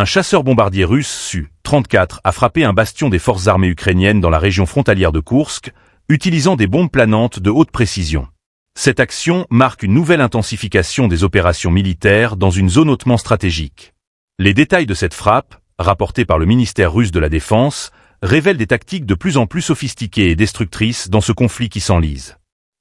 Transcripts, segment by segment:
Un chasseur-bombardier russe Su-34 a frappé un bastion des forces armées ukrainiennes dans la région frontalière de Koursk, utilisant des bombes planantes de haute précision. Cette action marque une nouvelle intensification des opérations militaires dans une zone hautement stratégique. Les détails de cette frappe, rapportés par le ministère russe de la Défense, révèlent des tactiques de plus en plus sophistiquées et destructrices dans ce conflit qui s'enlise.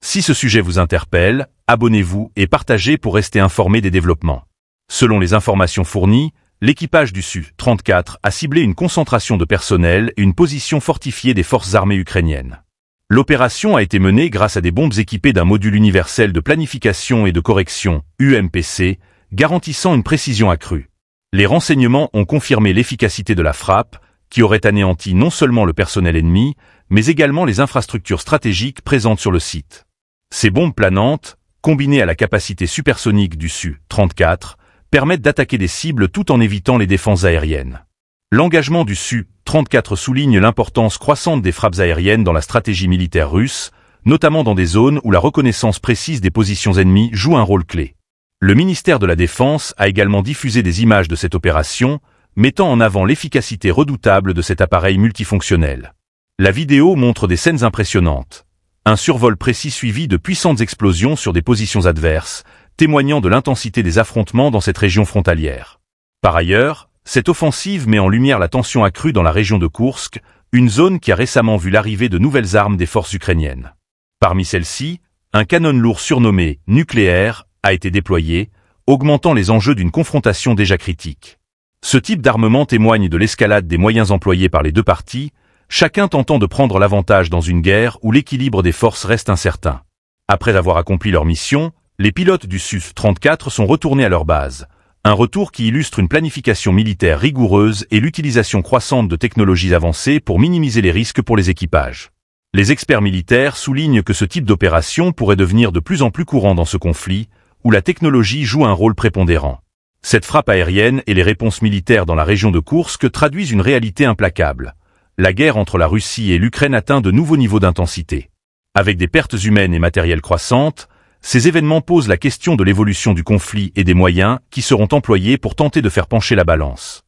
Si ce sujet vous interpelle, abonnez-vous et partagez pour rester informé des développements. Selon les informations fournies, l'équipage du Su-34 a ciblé une concentration de personnel et une position fortifiée des forces armées ukrainiennes. L'opération a été menée grâce à des bombes équipées d'un module universel de planification et de correction, UMPC, garantissant une précision accrue. Les renseignements ont confirmé l'efficacité de la frappe, qui aurait anéanti non seulement le personnel ennemi, mais également les infrastructures stratégiques présentes sur le site. Ces bombes planantes, combinées à la capacité supersonique du Su-34, permettent d'attaquer des cibles tout en évitant les défenses aériennes. L'engagement du Su-34 souligne l'importance croissante des frappes aériennes dans la stratégie militaire russe, notamment dans des zones où la reconnaissance précise des positions ennemies joue un rôle clé. Le ministère de la Défense a également diffusé des images de cette opération, mettant en avant l'efficacité redoutable de cet appareil multifonctionnel. La vidéo montre des scènes impressionnantes. Un survol précis suivi de puissantes explosions sur des positions adverses, témoignant de l'intensité des affrontements dans cette région frontalière. Par ailleurs, cette offensive met en lumière la tension accrue dans la région de Koursk, une zone qui a récemment vu l'arrivée de nouvelles armes des forces ukrainiennes. Parmi celles-ci, un canon lourd surnommé « nucléaire » a été déployé, augmentant les enjeux d'une confrontation déjà critique. Ce type d'armement témoigne de l'escalade des moyens employés par les deux parties, chacun tentant de prendre l'avantage dans une guerre où l'équilibre des forces reste incertain. Après avoir accompli leur mission, les pilotes du Su-34 sont retournés à leur base, un retour qui illustre une planification militaire rigoureuse et l'utilisation croissante de technologies avancées pour minimiser les risques pour les équipages. Les experts militaires soulignent que ce type d'opération pourrait devenir de plus en plus courant dans ce conflit, où la technologie joue un rôle prépondérant. Cette frappe aérienne et les réponses militaires dans la région de Koursk traduisent une réalité implacable. La guerre entre la Russie et l'Ukraine atteint de nouveaux niveaux d'intensité. Avec des pertes humaines et matérielles croissantes, ces événements posent la question de l'évolution du conflit et des moyens qui seront employés pour tenter de faire pencher la balance.